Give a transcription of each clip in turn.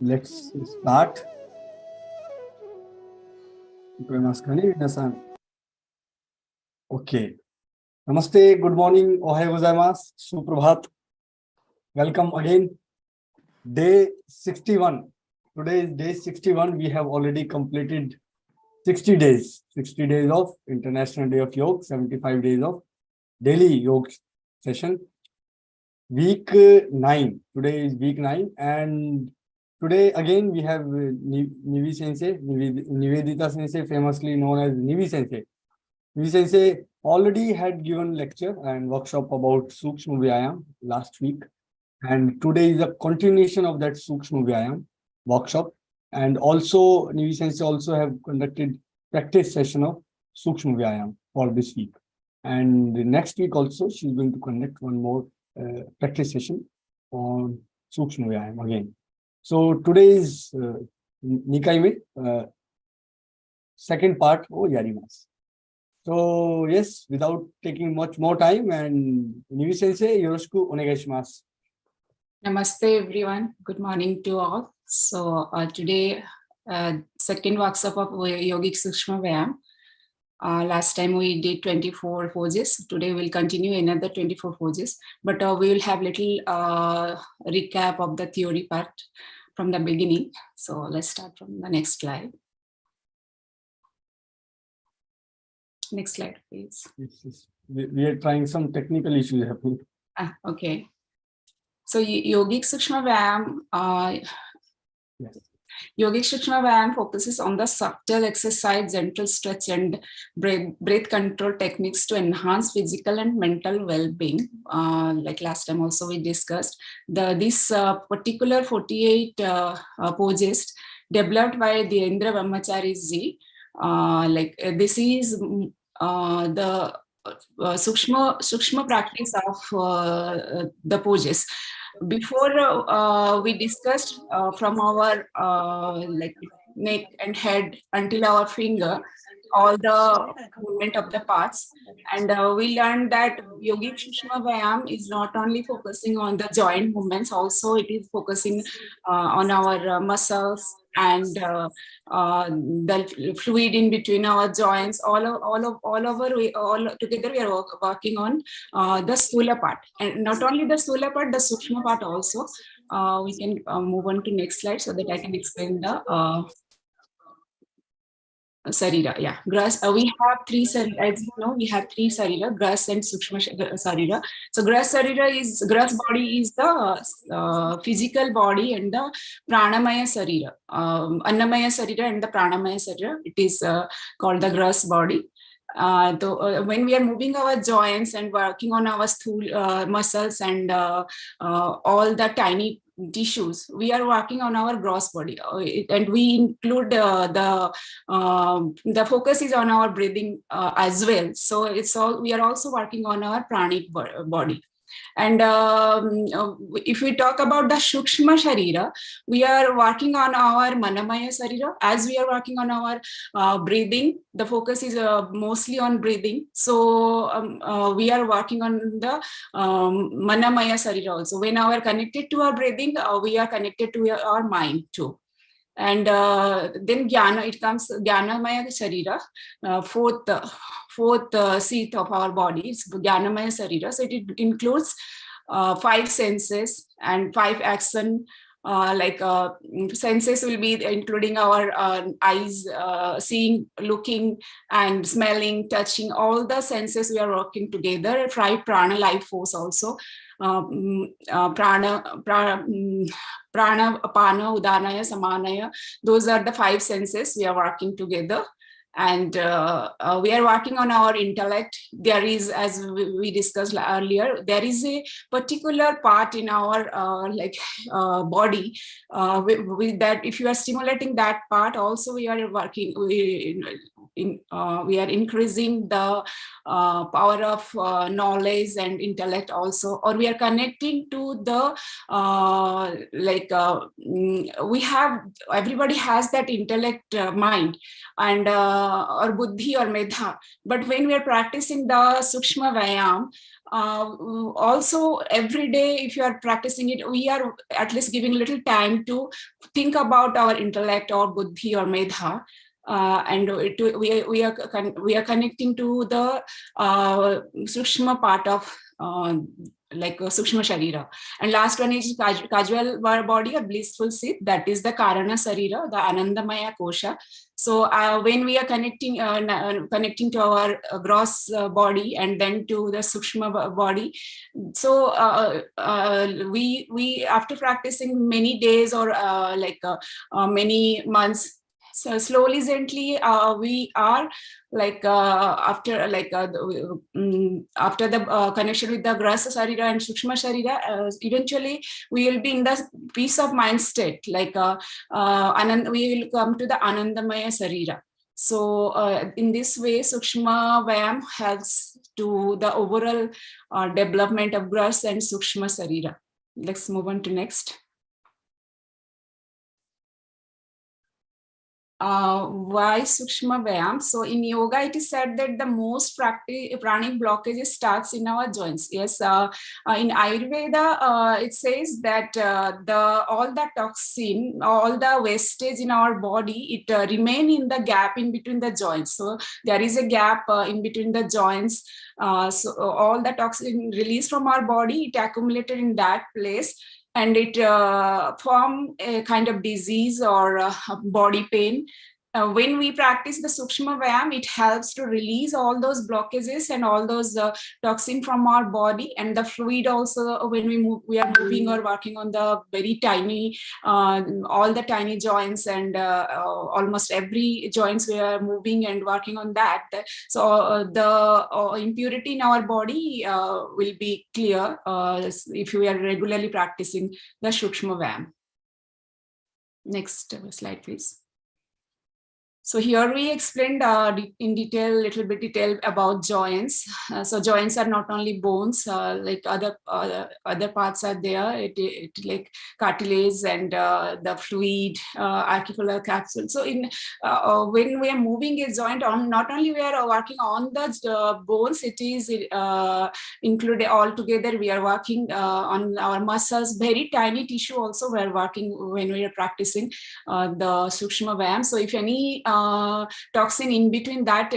Let's start. 聞こえますかね、皆さん。OK。Namaste, good morning, おはようございます。Suprabhat. Welcome again. Day 61. Today is day 61. We have already completed 60 days. 60 days of International Day of Yoga, 75 days of daily yoga session. Week 9. Today is week 9. And today again we have Nivi Sensei, Nivedita Sensei, famously known as Nivi Sensei. Nivi Sensei already had given lecture and workshop about Sukhsma Vyayama last week. And today is a continuation of that Sukhsma Vyayama workshop. And also Nivi Sensei also have conducted practice session of Sukhsma Vyayama for this week. And the next week also she's going to conduct one more practice session on Sukhsma Vyayama again. So today is 2回目 second partをやります。So yes, without taking much more time, and Nivi Sensei, よろしくお願いします。Namaste everyone. Good morning to all. So today, second workshop of Yogic Sukhsma Vyayama. Last time we did 24 poses. Today we'll continue another 24 poses, but we will have little recap of the theory part from the beginning. So let's start from the next slide. Next slide, please. Yes. We are trying some technical issues happening. Okay. So Yogic Sukhsma Vyayama. Yes. Yogic Sukhsma Vyayama focuses on the subtle exercise, gentle stretch, and breath control techniques to enhance physical and mental well-being. Like last time also we discussed, this particular 48 poses developed by Dhyendra Brahmachari ji. This is the Sukshma practice of the poses. Before we discussed from our neck and head until our finger, all the movement of the parts, and we learned that Yogic Sukhsma Vyayama is not only focusing on the joint movements, also it is focusing on our muscles and the fluid in between our joints. All together we are working on the Sthula part, and not only the Sthula part, the Sukshma part also. We can move on to next slide so that I can explain the Sarira. Yeah, Gras. We have three Sarira. As you know, we have three Sarira: Gras and Sukshma Sarira. So Gras body is the physical body, and the Pranamaya Sarira, Annamaya Sarira and the Pranamaya Sarira. It is called the Gras body. When we are moving our joints and working on our muscles and all the tiny tissues, we are working on our gross body, and we include the focus is on our breathing as well. So it's all, we are also working on our pranic body. And if we talk about the Sukshma Sharira, we are working on our Manamaya Sharira. As we are working on our breathing, the focus is mostly on breathing. So we are working on the Manamaya Sharira also. When we are connected to our breathing, we are connected to our mind too. And then Jnana, it comes Jnanamaya Sharira, fourth seat of our body. It's Jnanamaya Sharira. So it includes 5 senses and 5 action. Senses will be including our eyes, seeing, looking, and smelling, touching. All the senses we are working together. 5 prana, life force also. Prana, apana, udanaya, samanaya. Those are the 5 senses we are working together. And we are working on our intellect. There is, as we discussed earlier, there is a particular part in our body with that. If you are stimulating that part, also we are working. We are increasing the power of knowledge and intellect also, or we are connecting to the everybody has that intellect mind and or buddhi or medha. But when we are practicing the Sukhsma Vyayama, also every day, if you are practicing it, we are at least giving little time to think about our intellect or buddhi or medha. And we are connecting to the Sukshma part of Sukshma Sharira. And last one is casual body or blissful seat. That is the Karana Sharira, the Anandamaya Kosha. So when we are connecting to our gross body and then to the Sukshma body, so we after practicing many days or many months, so slowly, gently, we are after the connection with the Grasa Sharira and Sukshma Sharira, eventually we will be in the peace of mind state. We will come to the Anandamaya Sharira. So in this way, Sukshma Vyayama helps to the overall development of Grasa and Sukshma Sharira. Let's move on to next. Why Sukshma Vyayama? So in yoga, it is said that the most pranic blockage starts in our joints. Yes, in Ayurveda, it says that all the toxin, all the wastage in our body, it remain in the gap in between the joints. So there is a gap in between the joints. So all the toxin released from our body, it accumulated in that place. And it form a kind of disease or body pain. When we practice the Sukshma Vyayama, it helps to release all those blockages and all those toxin from our body, and the fluid also. When we are moving or working on the very tiny, all the tiny joints and almost every joints we are moving and working on that. So the impurity in our body will be clear if we are regularly practicing the Sukshma Vyayama. Next slide, please. So here we explained in detail, about joints. So joints are not only bones, like other parts are there. It like cartilage and the fluid, articular capsule. So in when we are moving a joint on, not only we are working on the bones, it is included all together. We are working on our muscles, very tiny tissue also we are working when we are practicing the Sukshma Vyayama. So if any toxin in between that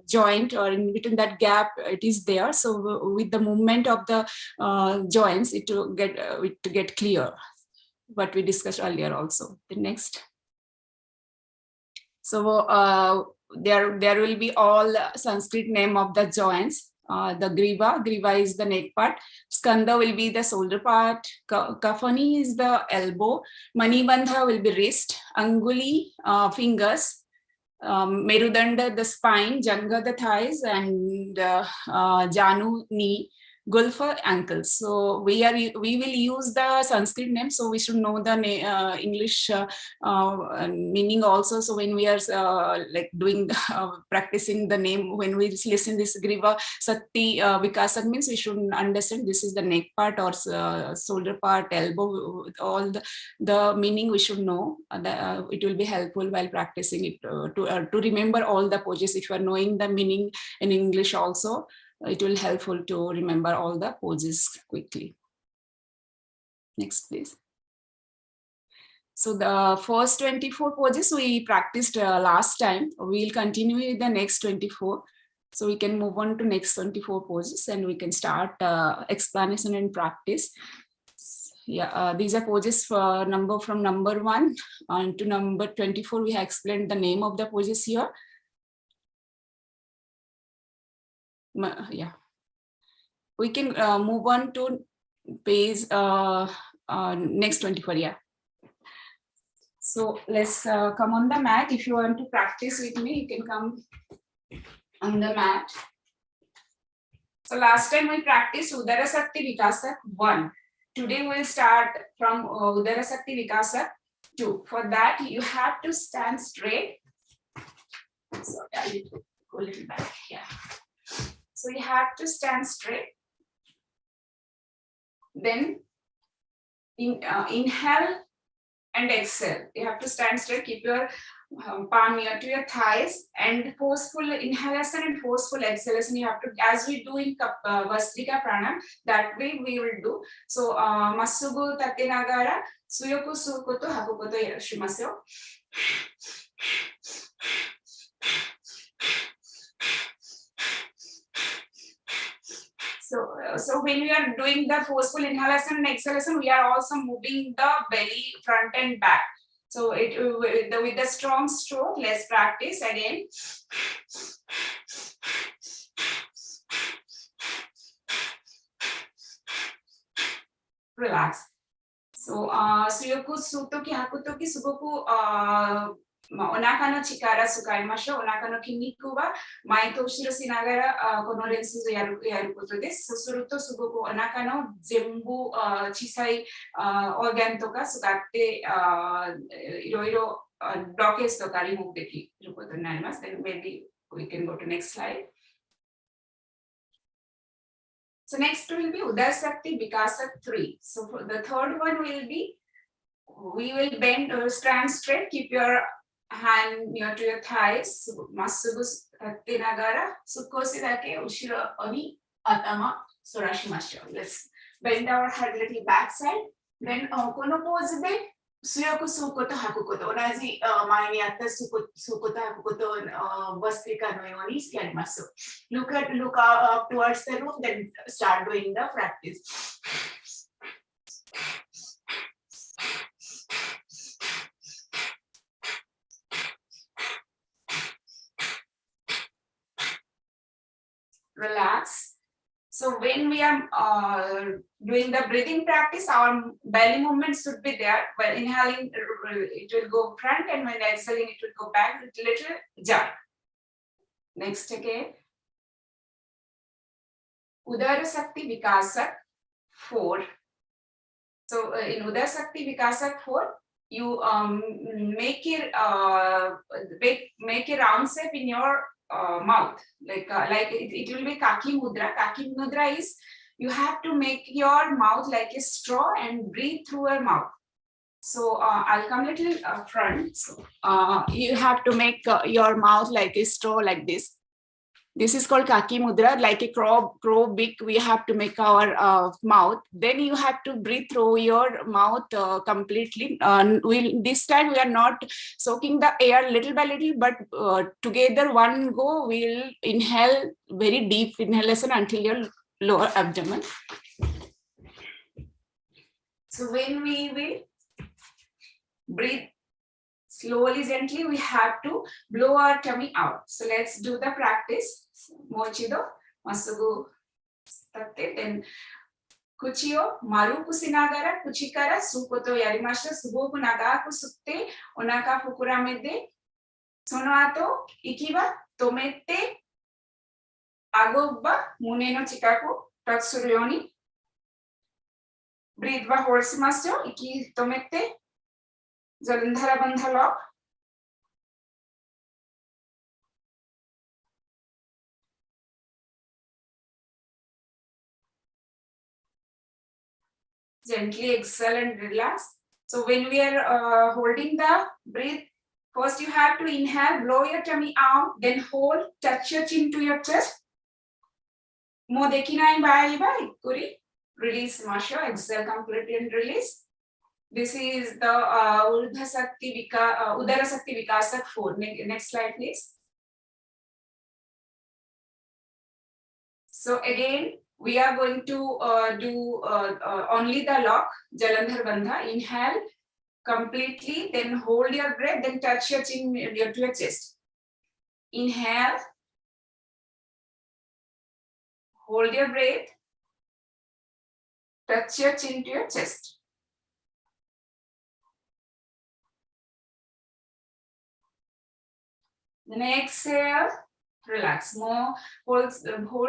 joint or in between that gap, it is there. So with the movement of the joints, it will get clear. What we discussed earlier also. The next. So there will be all Sanskrit name of the joints. The Griva is the neck part. Skanda will be the shoulder part. Kafani is the elbow. Manibandha will be wrist. Anguli, fingers. Merudanda, the spine. Janga, the thighs. And Janu, knee. Gulfa ankles. So we will use the Sanskrit name, so we should know the English meaning also. So when we are like doing practicing the name, when we listen this Griva Sakti Vikasak means we should understand this is the neck part or shoulder part, elbow, all the meaning we should know. It will be helpful while practicing it to remember all the poses. If you are knowing the meaning in English also, it will helpful to remember all the poses quickly. Next, please. So the first 24 poses we practiced last time. We'll continue with the next 24. So we can move on to next 24 poses and we can start explanation and practice. Yeah, these are poses for from number 1 to number 24. We have explained the name of the poses here. Yeah, we can move on to page next 24. Yeah, so let's come on the mat. If you want to practice with me, you can come on the mat. So last time we practiced Udara Sakti Vikasak 1. Today we'll start from Udara Sakti Vikasak 2. For that you have to stand straight. So I will go a little back. Yeah. So you have to stand straight. Then inhale and exhale. You have to stand straight, keep your palm near to your thighs, and forceful inhalation and forceful exhalation. You have to, as we do in Vastrika Pranam, that way we will do. So Masugu Tatenagara, Suyoku Sukoto Hakukoto Shimasyo. So when we are doing the forceful inhalation and exhalation, we are also moving the belly front and back. So with the strong stroke, let's practice again. Relax. So Suyoku Sutoki Hakutoki Sugoku Onaka no chikara sukaimashou. Onaka no kinniku wa mae to ushiro shinagara kono rensu de yaru koto desu. So suru to sugoku onaka no zenbu chisai organ toka sukatte iroiro blockage toka remove dekiru koto ni narimasu. Then maybe we can go to next slide. So next will be Udara Sakti Vikasak 3. So for the third one will be, we will bend or stand straight, keep your hand near to your thighs. Masugu tenagara sukoshi dake ushiro ni atama sorashimashou. Let's bend our head a little back side. Then kono pose de Suyoku Sukoto Hakukoto. Onaji mae ni atta Sukoto Hakukoto Vastrika no yoni yarimasu. Look up towards the room, then start doing the practice. Relax. So when we are doing the breathing practice, our belly movement should be there. While inhaling, it will go front, and when exhaling, it will go back with little jump. Next again. Udara Sakti Vikasak 4. So in Udara Sakti Vikasak 4, you make a round shape in your mouth, like it will be Kaki Mudra. Kaki Mudra is you have to make your mouth like a straw and breathe through your mouth. So I'll come a little front. So you have to make your mouth like a straw, like this. This is called Kaki Mudra, like a crow beak. We have to make our mouth. Then you have to breathe through your mouth completely. This time we are not soaking the air little by little, but together one go, we'll inhale very deep inhalation until your lower abdomen. So when we will breathe slowly, gently, we have to blow our tummy out. So let's do the practice. Mochido, Masugu tate, then Kuchio, Maru Kusinagara, Kuchikara, Sukoto Yarimashou, Sugoku Nagaku Sutte, Onaka Fukuramede, Sonoato, Ikiwa, Tomete, Agoba, Mune no Chikaku, タッチするように。Breathe はホールしますよ。息止めて。Jalandhara Bandha lock. Gently exhale and relax. So when we are holding the breath, first you have to inhale, blow your tummy out, then hold, touch your chin to your chest. Mo dekinai baiba ikkuri. Release masho, exhale completely and release. This is the Urdhva Sakti Udara Sakti Vikasak 4. Next slide, please. So again, we are going to do only the lock, Jalandhar Bandha. Inhale completely, then hold your breath, then touch your chin to your chest. Inhale, hold your breath, touch your chin to your chest. Then exhale, relax. More hold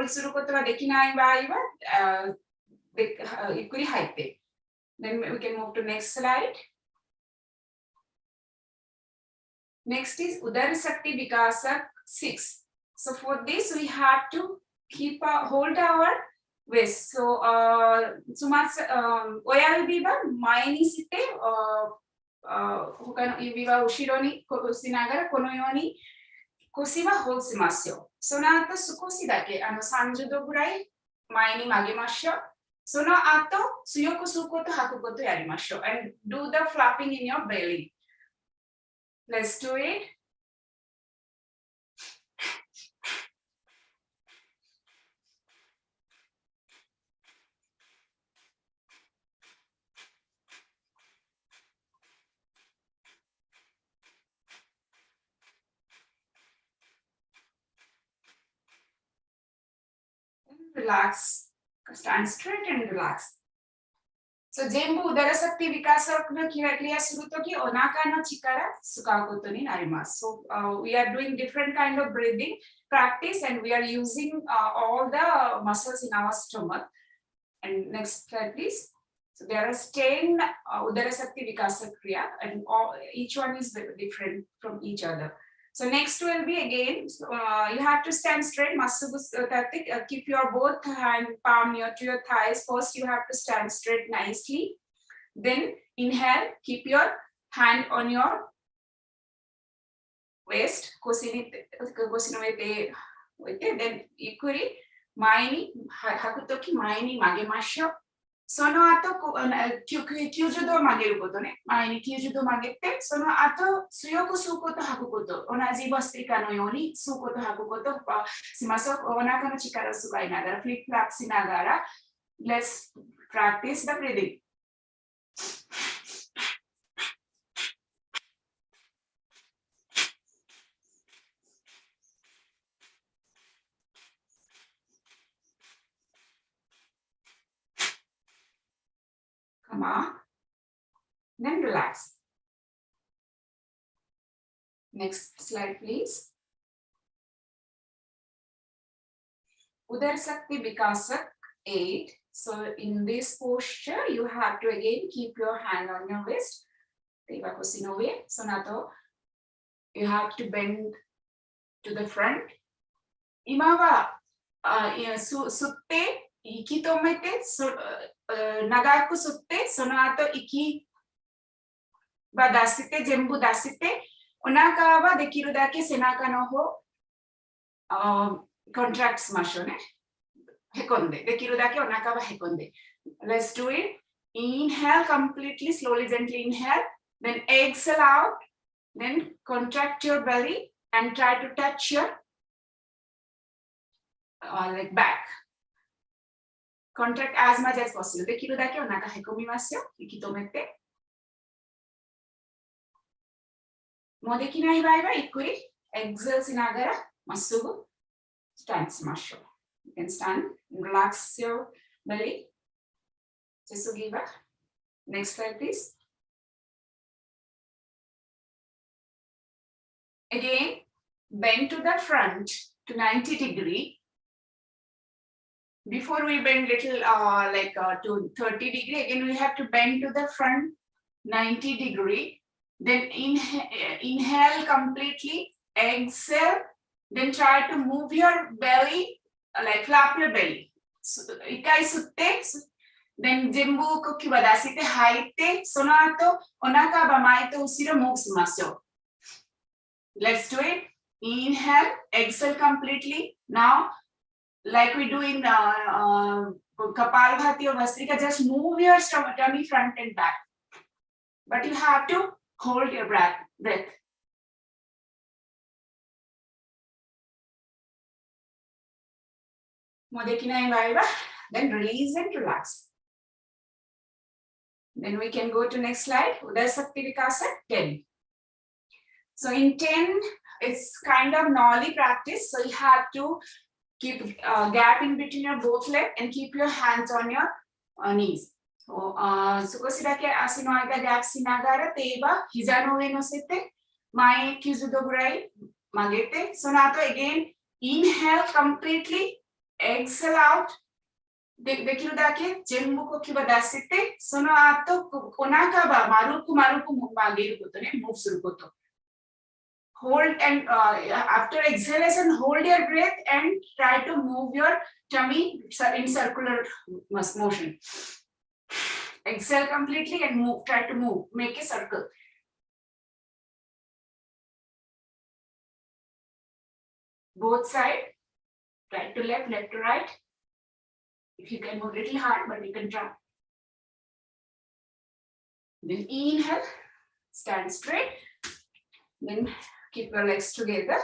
することができない場合は、ゆっくり吐いて。Then we can move to next slide. Next is Udara Sakti Vikasak 6. So for this we have to hold our waist. So親指は前にして、他の指は後ろにしながらこのように腰はホールしますよ。その後少しだけ30度ぐらい前に曲げましょう。その後強く吸うこと吐くことやりましょう。And do the flapping in your belly. Let's do it. Relax. Stand straight and relax. So, 全部udara sakti vikasakのクリアするとき、お腹の力使うことになります。So, we are doing different kind of breathing practice and we are using all the muscles in our stomach. And next slide, please. So, there are 10 udara sakti vikasak kriya and each one is different from each other. So next will be again, you have to stand straight, keep your both hand palm near to your thighs. First you have to stand straight nicely. Then inhale, keep your hand on your waist. Then ikuri, 前に吐くとき前に曲げましょう。その後、90度曲げることね。前に90度曲げて、その後、強く吸うこと、吐くこと。同じバスティカのように吸うこと、吐くことします。お腹の力を使いながら、フリップフラップしながら、Let's practice the breathing. Come on. Then relax. Next slide, please. Udara Sakti Vikasak 8. So in this posture, you have to again keep your hand on your waist. So now you have to bend to the front. 今は吸って息止めて長く吸ってその後息は出して全部出してお腹はできるだけ背中の方コントラクトしましょうね。へこんでできるだけお腹はへこんで。Let's do it. Inhale completely, slowly, gently inhale. Then exhale out. Then contract your belly and try to touch your like back. Contract as much as possible. できるだけお腹へこみますよ。息止めて。もうできない場合はゆっくりエグゼルしながらまっすぐスタンドしましょう。You can stand, relax your belly. Just to give up. Next slide, please. Again, bend to the front to 90 degrees. before we bend little to 30 degree, again we have to bend to the front 90 degree. Then inhale completely, exhale, then try to move your belly, like flap your belly. So, ikai sutte, then jimbu ko kibadasite haite, sonato, onaka bamaito usiro move shimasho. Let's do it. Inhale, exhale completely. Now, like we do in Kapalbhati or Vastrika, just move your tummy front and back. But you have to hold your breath. Then release and relax. Then we can go to next slide. Udaya Sakti Vikasa 10. So in 10, it's kind of Noli practice. So you have to keep a gap in between your both legs and keep your hands on your knees. So, Sukoshirake asino aida gap shinagara teiba hiza no ue nosete mae 90 gurai magete. So now again inhale completely, exhale out. できるだけ全部呼吸を出せて、その後お腹は丸く曲げることね、move すること。Hold and after exhalation, hold your breath and try to move your tummy in circular motion. Exhale completely and move. Try to move. Make a circle. Both sides. Right to left, left to right. If you can move a little hard, but you can try. Then inhale. Stand straight. Then keep your legs together.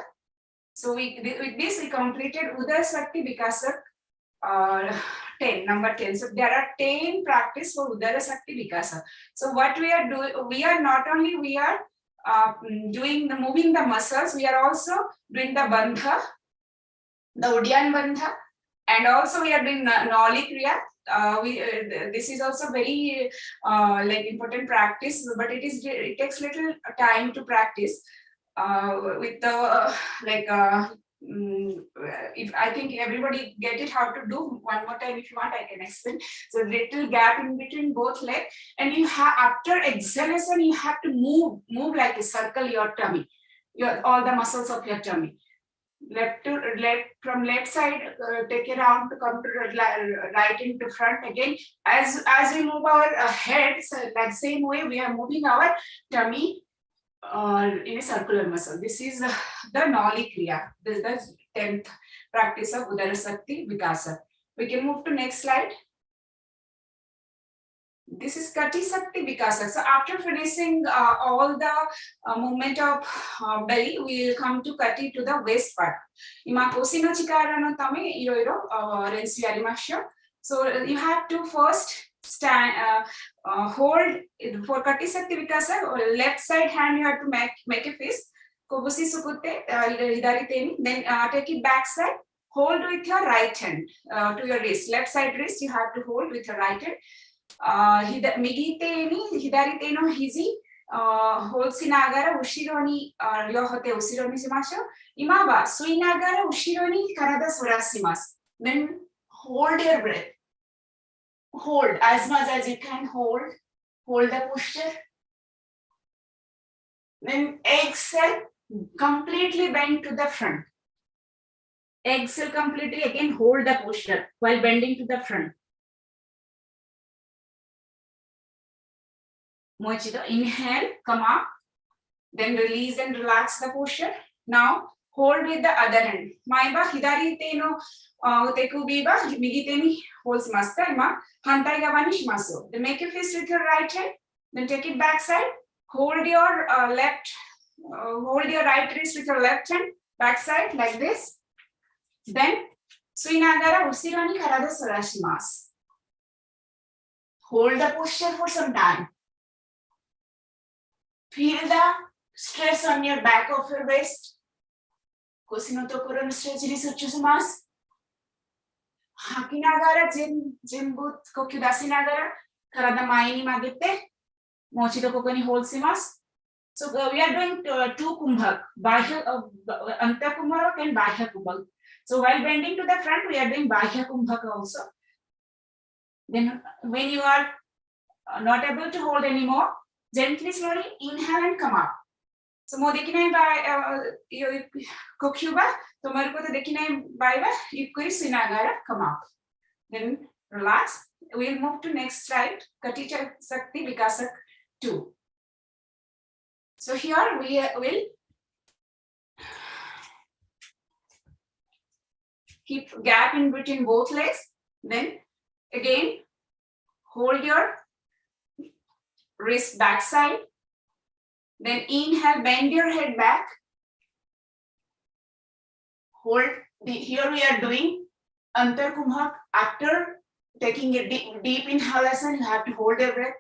So with this we completed Udaya Sakti Vikasa 10, number 10. So there are 10 practice for Udaya Sakti Vikasa. So what we are doing, we are doing the moving the muscles, we are also doing the bandha, the Udyan bandha, and also we are doing Noli Kriya. This is also very important practice, but it takes little time to practice. With the if I think everybody get it how to do. One more time if you want I can explain. So little gap in between both legs, and you have after exhalation you have to move like a circle your tummy, all the muscles of your tummy. Left to left, from left side take it around to come to right into front again. As we move our head, so like same way we are moving our tummy in a circular muscle. This is the Noli Kriya. This is the 10th practice of Udaya Sakti Vikasa. We can move to next slide. This is Kati Sakti Vikasa. So after finishing all the movement of belly, we will come to Kati to the waist part. Ima koshi no chikara no tame iroiro rensu yarimashou. So you have to first stand, hold for Kati Sakti Vikasa. Left side hand you have to make a fist. Kobushi sukute hidari teni. Then take it back side. Hold with your right hand to your wrist. Left side wrist you have to hold with your right hand. 右手に左手の肘ホールしながら後ろに両方手を後ろにしましょう。今は吸いながら後ろに体反らします。Then hold your breath. Hold as much as you can hold. Hold the posture. Then exhale, completely bend to the front. Exhale completely, again hold the posture while bending to the front. Inhale, come up, then release and relax the posture. Now hold with the other hand. Maiba hidari te no tekubi ba migi te ni hold shimasu ka ima hantai gawa ni shimasu. Then make a fist with your right hand. Then take it back side. Hold your right wrist with your left hand. Back side like this. Then suinagara usiro ni karada sorashimasu. Hold the posture for some time. Feel the stress on your back of your waist. Koshi no tokoro no stretch ni shimasu. Hakinagara jinbu kokyu dasinagara karada mae ni magete mochido koko ni hold shimasu. So we are doing two kumbhak, anta kumbhak and bahya kumbhak. So while bending to the front, we are doing Bahya Kumbhaka also. Then when you are not able to hold anymore, gently, slowly inhale and come up. So mo dekinai by Kokyuba, tomar ko to dekinai by Yukuri Sinagara, come up. Then relax. We'll move to next slide, Kati Sakti Vikasak 2. So here we will keep gap in between both legs. Then again, hold your wrist back side. Then inhale, bend your head back. Hold. Here we are doing Antar Kumbhak. After taking a deep inhalation, you have to hold your breath.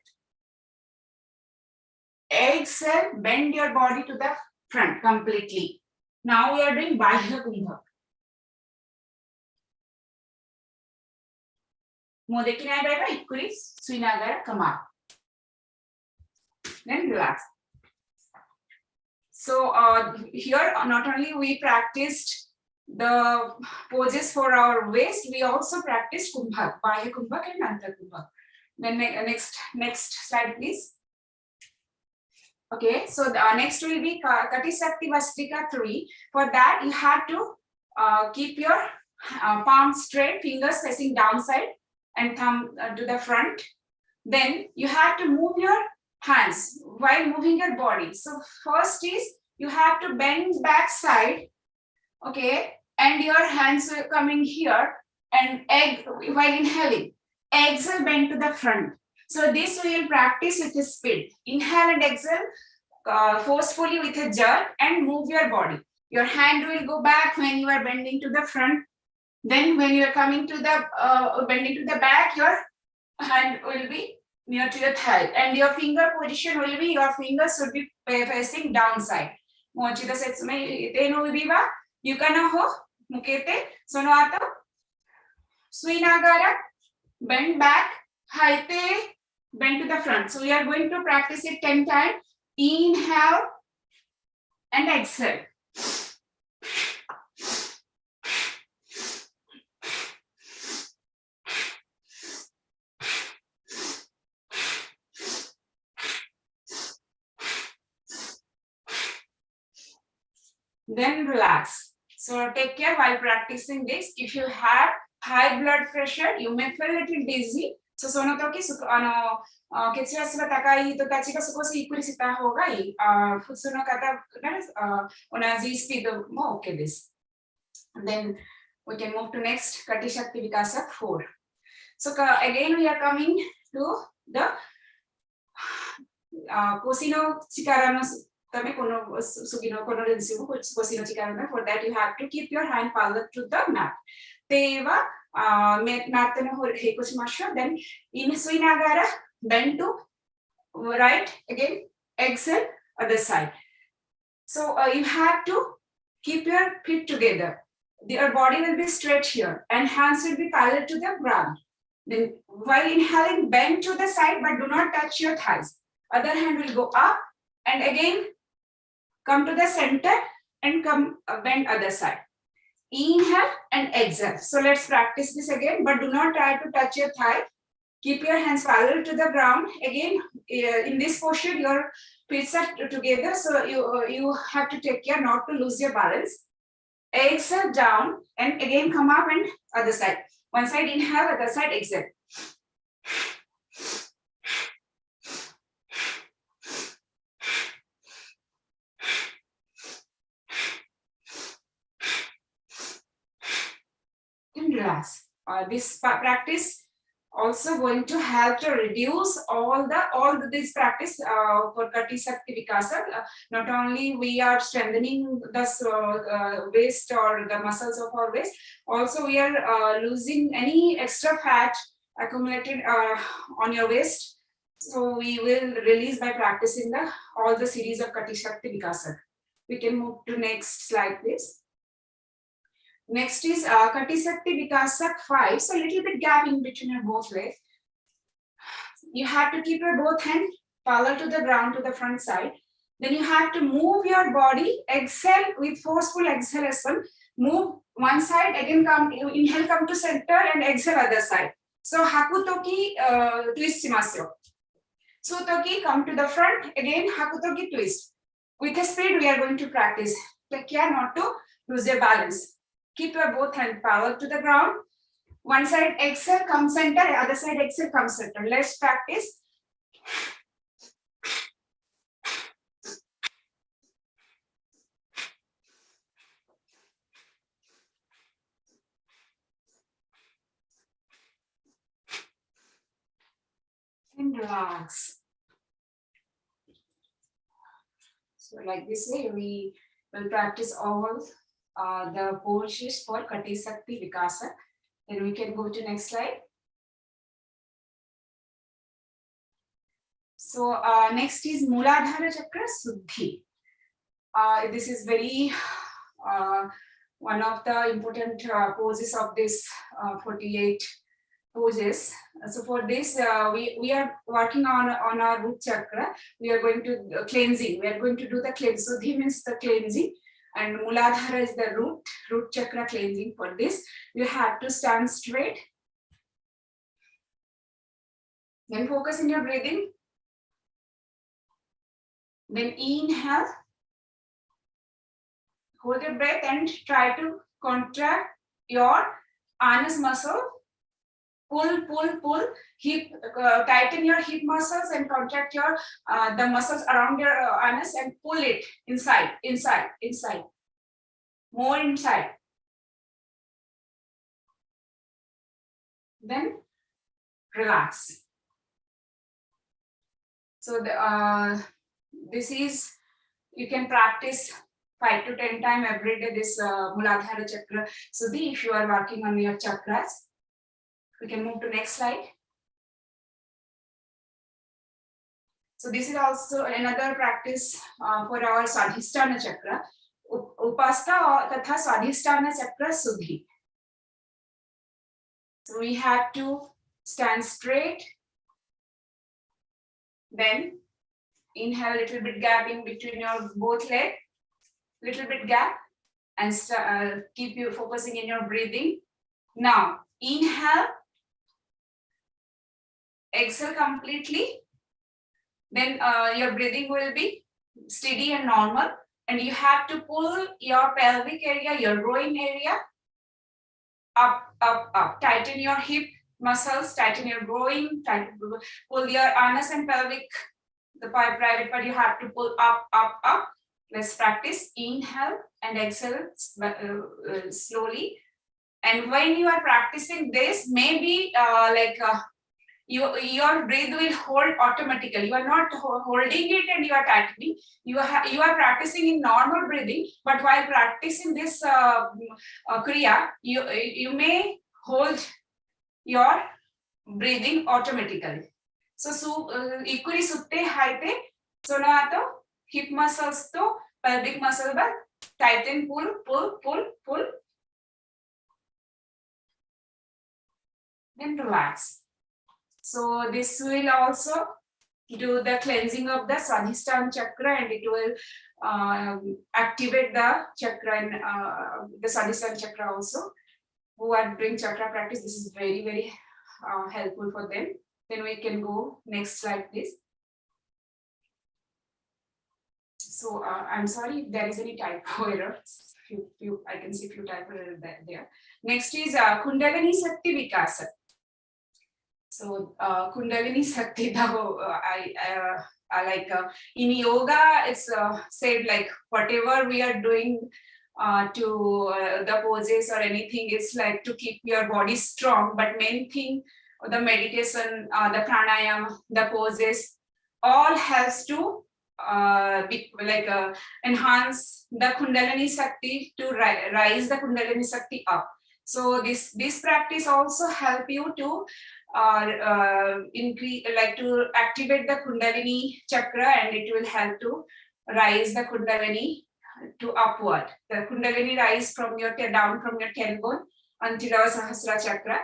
Exhale, bend your body to the front completely. Now we are doing Bahya Kumbhak. Modekinai Baba, Ikuri, Srinagara, come up. Then relax. So here not only we practiced the poses for our waist, we also practiced Kumbhak, Bahya Kumbhak and Antar Kumbhak. Then next slide, please. Okay, so the next will be Kati Sakti Vastrika 3. For that, you have to keep your palms straight, fingers facing downside and thumb to the front. Then you have to move your hands while moving your body. So first is you have to bend back side, okay, and your hands are coming here and while inhaling. Exhale, bend to the front. So this we will practice with a speed. Inhale and exhale forcefully with a jerk and move your body. Your hand will go back when you are bending to the front. Then when you are coming to the bending to the back, your hand will be near to your thigh, and your finger position will be, your fingers should be facing downside. Mochida setsume teno viva yukana ho mukete sonoato suinagara, bend back, haite, bend to the front. So we are going to practice it 10 times. Inhale and exhale. Then relax. So take care while practicing this. If you have high blood pressure, you may feel a little dizzy. So その時血圧が高い人たちが少しゆっくりした方がいい。普通の方が同じスピードも OK です。Then we can move to next Kati Shakti Vikasak 4. So again we are coming to the 腰の力のためこの次のこの練習も腰の力のため for that you have to keep your hand parallel to the mat. ではマットの方へこしましょう。Then 吸いながら bend to right again, exhale other side. So you have to keep your feet together. Your body will be straight here and hands will be parallel to the ground. Then while inhaling, bend to the side but do not touch your thighs. Other hand will go up and again come to the center and come bend other side. Inhale and exhale. So let's practice this again, but do not try to touch your thigh. Keep your hands parallel to the ground. Again, in this posture, your feet are together, so you have to take care not to lose your balance. Exhale down and again come up and other side. One side inhale, other side exhale. And relax. This practice also going to help to reduce all this practice for Kati Sakti Vikasa. Not only we are strengthening the waist or the muscles of our waist, also we are losing any extra fat accumulated on your waist. So we will release by practicing all the series of Kati Sakti Vikasa. We can move to next slide, please. Next is Kati Sakti Vikasak 5. So a little bit gap in between your both legs. You have to keep your both hands parallel to the ground to the front side. Then you have to move your body, exhale with forceful exhalation. move one side, again come, inhale, come to center and exhale other side. So hakutoki twist shimasu. Sutoki, come to the front, again hakutoki twist. With a speed, we are going to practice. Take care not to lose your balance. Keep your both hand power to the ground. One side exhale, come center, other side exhale, come center. Let's practice. And relax. So like this way, we will practice all the poses for Kati Sakti Vikasa. Then we can go to next slide. So next is Muladhara Chakra Suddhi. This is very one of the important poses of this 48 poses. So for this, we are working on our root chakra. We are going to cleansing. We are going to do the cleanse. Suddhi means the cleansing, and Muladhara is the root chakra cleansing. For this, you have to stand straight. Then focus in your breathing. Then inhale. Hold your breath and try to contract your anus muscle. Pull, pull, pull. Hip, tighten your hip muscles and contract your the muscles around your anus and pull it inside, inside, inside. More inside. Then relax. So this is, you can practice 5 to 10 times every day this Muladhara Chakra. So if you are working on your chakras, we can move to next slide. So this is also another practice for our Swadhisthana Chakra. Upastha tatha Swadhisthana Chakra Suddhi. So we have to stand straight. Then inhale, a little bit gap in between your both legs. Little bit gap, and keep you focusing in your breathing. Now inhale, exhale completely. Then your breathing will be steady and normal, and you have to pull your pelvic area, your groin area up, up, up. Tighten your hip muscles, tighten your groin, pull your anus and pelvic, the private part you have to pull up, up, up. Let's practice. Inhale and exhale slowly. And when you are practicing this, maybe your breath will hold automatically. You are not holding it and you are tightening. You are practicing in normal breathing, but while practicing this kriya, you may hold your breathing automatically. So equally sutte haite. So now hip muscles to pelvic muscle but tighten, pull, pull, pull, pull. Then relax. So this will also do the cleansing of the Swadhisthana Chakra, and it will activate the chakra and the Swadhisthana Chakra also. Who are doing chakra practice, this is very, very helpful for them. Then we can go next slide, please. So I'm sorry if there is any typo error. I can see few typo errors there. Next is Kundalini Sakti Vikasa. So Kundalini Sakti, I like in yoga, it's said like whatever we are doing to the poses or anything, it's like to keep your body strong. But main thing, the meditation, the pranayama, the poses, all helps to enhance the Kundalini Sakti, to rise the Kundalini Sakti up. So this practice also help you to increase, to activate the Kundalini chakra, and it will help to rise the Kundalini to upward. The Kundalini rise from your down from your tailbone until our Sahasrara chakra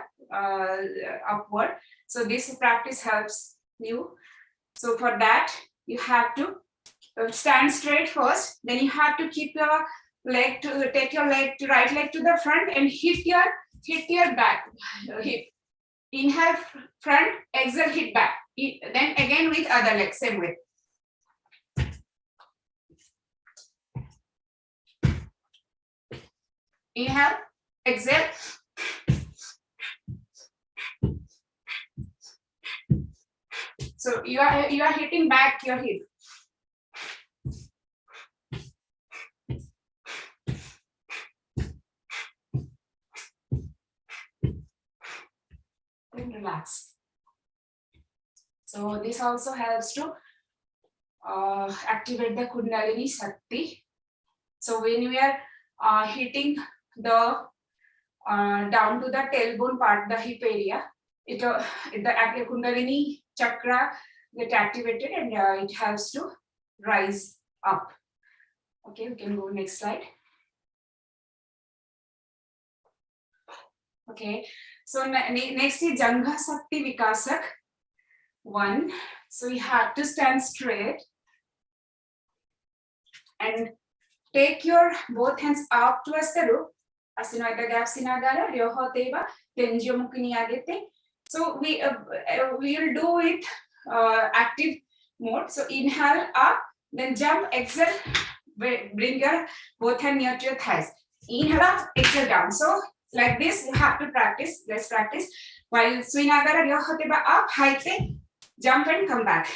upward. So this practice helps you. So for that, you have to stand straight first. Then you have to keep your leg to take your leg to right leg to the front and hit your back hip. Inhale front, exhale hit back. Then again with other leg, same way. Inhale, exhale. So you are hitting back your hip. And relax. So this also helps to activate the Kundalini Shakti. So when we are hitting the down to the tailbone part, the hip area, the Kundalini chakra get activated and it helps to rise up. Okay, we can go next slide. Okay, so next is Jangha Shakti Vikasak 1. So you have to stand straight and take your both hands up towards the roof. Asinoida Gapsinagara, Ryohoteva, Tenjo Mukini Agete. So we will do it active mode. So inhale up, then jump, exhale, bring your both hands near to your thighs. Inhale up, exhale down. So like this, you have to practice. Let's practice. While Swinagara, Ryohoteva up, height, jump and come back.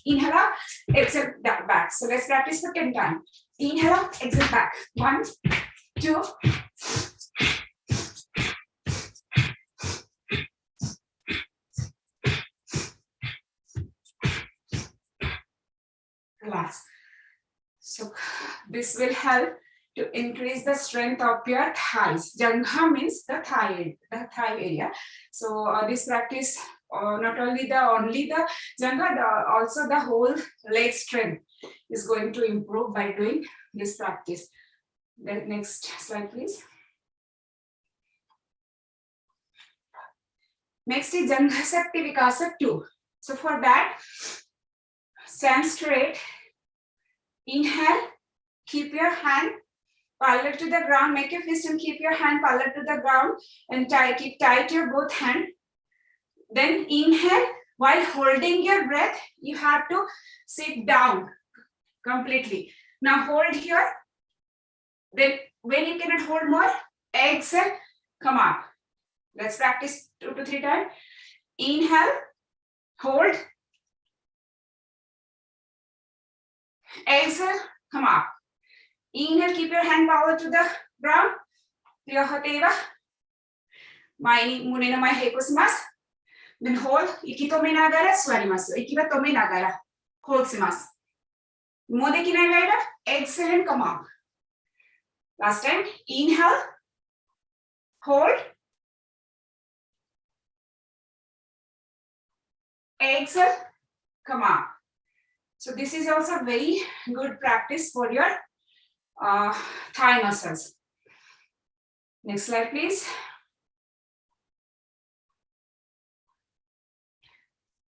Inhale up, exhale back. So let's practice for 10 times. Inhale up, exhale back. 1, 2. Relax. So this will help to increase the strength of your thighs. Jangha means the thigh area. So this practice, not only the Jangha, also the whole leg strength is going to improve by doing this practice. Then next slide, please. Next is Jangha Shakti Vikasak 2. So for that, stand straight. Inhale, keep your hand parallel to the ground, make a fist and keep your hand parallel to the ground and keep tight your both hand. Then inhale, while holding your breath, you have to sit down completely. Now hold here. Then when you cannot hold more, exhale, come up. Let's practice 2 to 3 times. Inhale, hold. Exhale, come up. Inhale, keep your hand power to the ground. Ryohoteva. Mune no mae heikosimasu. Then hold. Iki tomenagara suwarimasu. Iki wa tomenagara hold shimasu. Mo dekinai later, exhale and come up. Last time. Inhale, hold. Exhale, come up. So this is also very good practice for your thigh muscles. Next slide, please.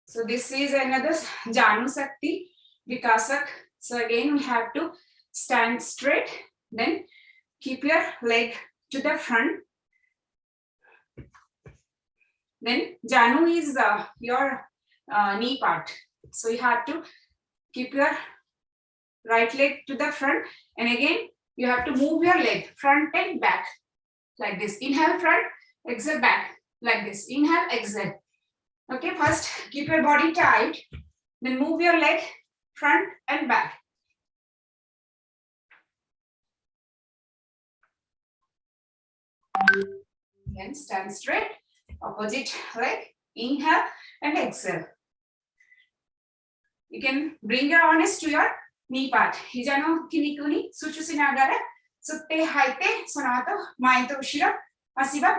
So this is another Janu Shakti Vikasak. So again, we have to stand straight, then keep your leg to the front. Then Janu is your knee part. So you have to keep your right leg to the front, and again you have to move your leg front and back like this. Inhale front, exhale back like this. Inhale, exhale. Okay, first keep your body tight, then move your leg front and back. Then stand straight, opposite leg. Inhale and exhale. You can bring your awareness to your knee part. Hiza no kiniku ni suchu shinagara sutte haite sono ato mae to ushiro asi wa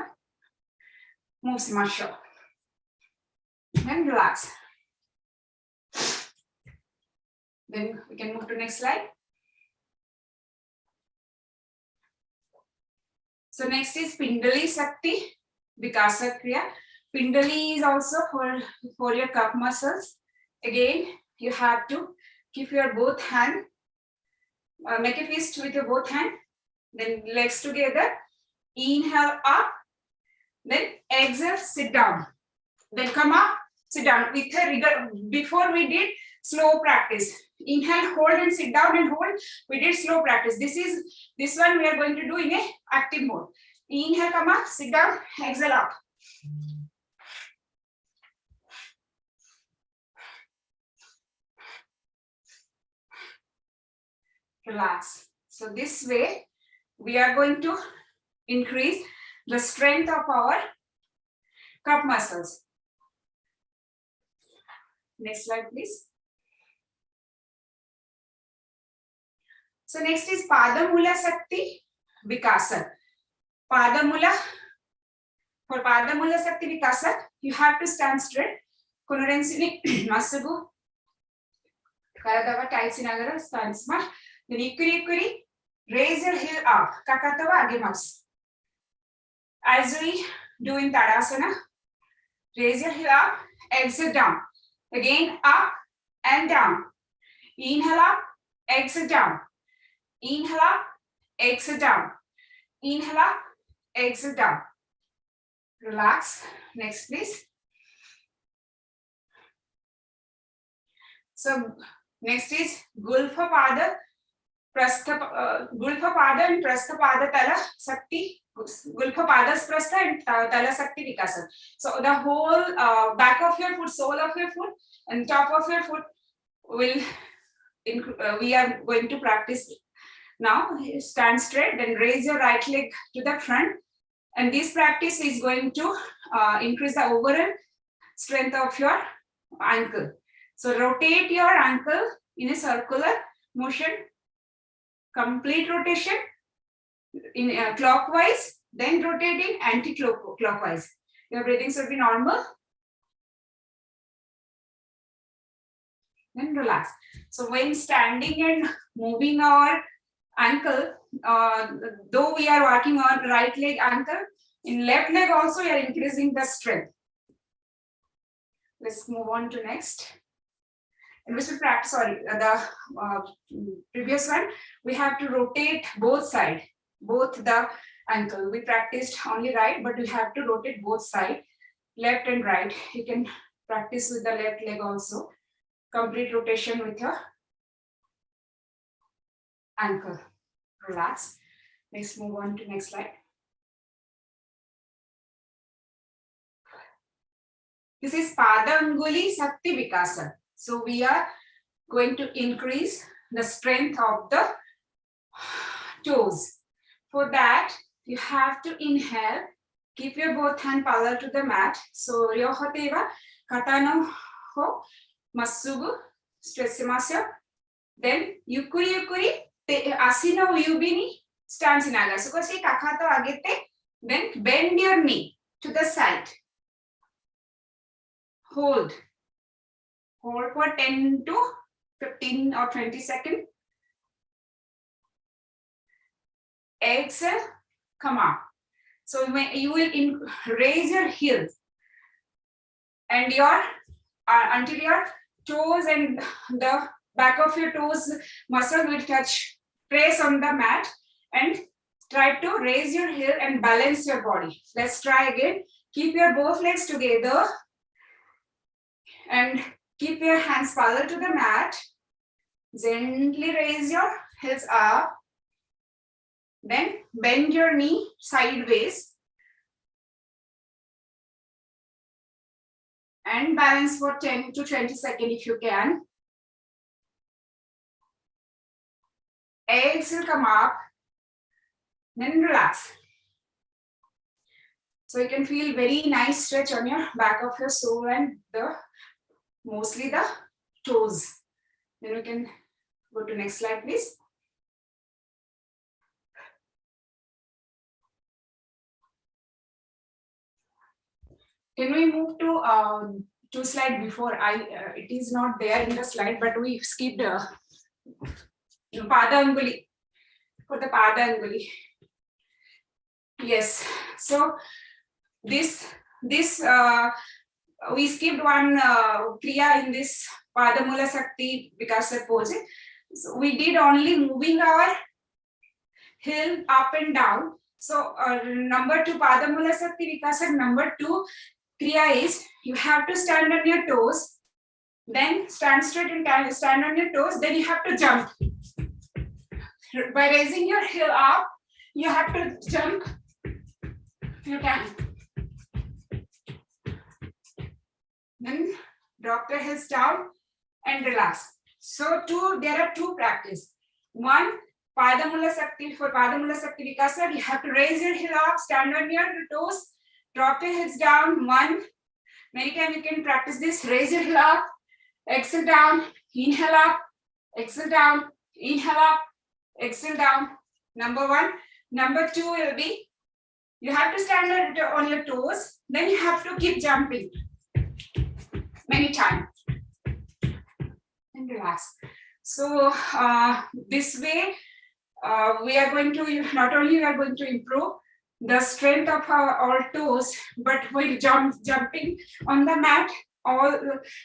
move shimashou. Then relax. Then we can move to next slide. So next is Pindali Shakti Vikasa Kriya. Pindali is also for your calf muscles. Again, you have to keep your both hand, make a fist with your both hand, then legs together, inhale up, then exhale, sit down, then come up, sit down. With a rigor, before we did slow practice. Inhale, hold and sit down and hold. We did slow practice. This one we are going to do in a active mode. Inhale, come up, sit down, exhale up. Relax. So this way, we are going to increase the strength of our calf muscles. Next slide, please. So next is Padamula Sakti Vikasa. Padamula. For Padamula Sakti Vikasa, you have to stand straight. Konurensini Masugu. Karadava tights in agara stand smart. Then ikuri raise your heel up. Kakatawa agemasu. As we do in Tadasana, raise your heel up, exhale down. Again up and down. Inhale up, exhale down. Inhale up, exhale down. Inhale up, exhale down. Relax. Next, please. So next is Gulfa Pada, Gulfa Pada and Prastha Pada Tala Sakti. Gulfa Padas Prastha and Tala Sakti Vikasa. So the whole back of your foot, sole of your foot, and top of your foot will. We are going to practice now. Stand straight, then raise your right leg to the front, and this practice is going to increase the overall strength of your ankle. So rotate your ankle in a circular motion, complete rotation in clockwise, then rotating anti-clockwise. Your breathing should be normal. Then relax. So when standing and moving our ankle, though we are working on right leg ankle, in left leg also we are increasing the strength. Let's move on to next. And we should practice, the previous one, we have to rotate both sides, both the ankle. We practiced only right, but we have to rotate both sides, left and right. You can practice with the left leg also. Complete rotation with your ankle. Relax. Let's move on to next slide. This is Padanguli Sakti Vikasa. So we are going to increase the strength of the toes. For that, you have to inhale. Keep your both hand parallel to the mat. So ryohoteva katano ho masugu stretch. Then yukuri asino yubi ni stance in naga. So kasi kakato agete. Then bend your knee to the side. Hold. Hold for 10 to 15 or 20 seconds. Exhale, come up. So you will raise your heels and your until your toes and the back of your toes muscle will touch, press on the mat, and try to raise your heel and balance your body. Let's try again. Keep your both legs together and keep your hands parallel to the mat. Gently raise your heels up. Then bend your knee sideways. And balance for 10 to 20 seconds if you can. Exhale, come up. Then relax. So you can feel very nice stretch on your back of your sole and mostly the toes. Then we can go to next slide, please. Can we move to two slides before? It is not there in the slide, but we skipped Pada Anguli for the Pada Anguli. Yes, so this we skipped one kriya in this Padamula Sakti Vikasa pose. So we did only moving our heel up and down. So number 2, Padamula Sakti Vikasa. Number 2 Kriya is you have to stand on your toes, then stand straight and stand on your toes, then you have to jump. By raising your heel up, you have to jump if you can. Then drop your heels down and relax. So there are 2 practice. One, Padamula Sakti, for Padamula Sakti Vikasa, you have to raise your heel up, stand on your toes, drop your heels down. One, many times you can practice this. Raise your heel up, exhale down, inhale up, exhale down, inhale up, exhale down. Number 1. Number 2 will be, you have to stand on your toes, then you have to keep jumping many times and relax. So this way, we are going to, not only we are going to improve the strength of our toes, but while jumping on the mat,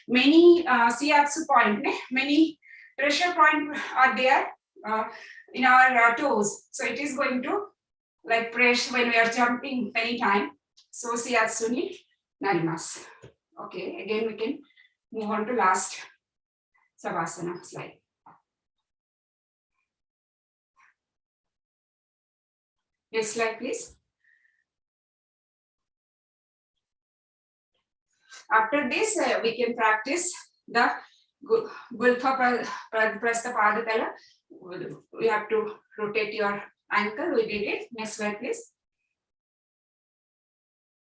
many shiatsu point, many pressure points are there in our toes. So it is going to like press when we are jumping many times. So shiatsu ni narimasu. Okay, again we can move on to last Savasana slide. Next slide, please. After this, we can practice the Gulfa Prastapadakala. We have to rotate your ankle. We did it. Next slide, please.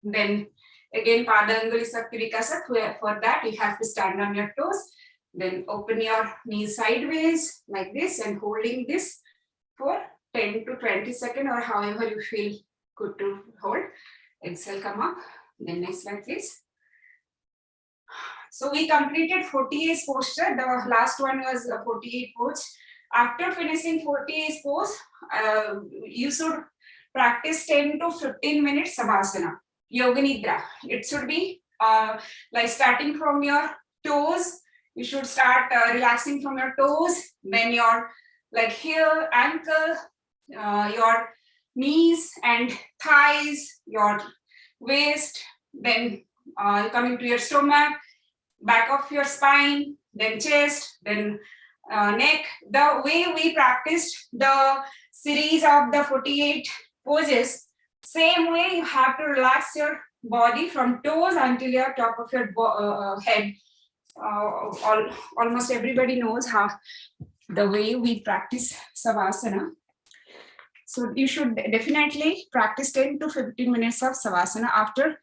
Then again, Padanguli Sakti Vikasa. For that, you have to stand on your toes. Then open your knees sideways like this and holding this for 10 to 20 seconds or however you feel good to hold. Exhale, come up. Then next slide, please. So we completed 48 posture. The last one was 48 pose. After finishing 48 pose, you should practice 10 to 15 minutes Savasana, Yoga Nidra. It should be like starting from your toes. You should start relaxing from your toes, then your like heel, ankle, your knees and thighs, your waist, then coming to your stomach, back of your spine, then chest, then neck. The way we practiced the series of the 48 poses, same way you have to relax your body from toes until your top of your head. Almost everybody knows how the way we practice Savasana. So you should definitely practice 10 to 15 minutes of Savasana after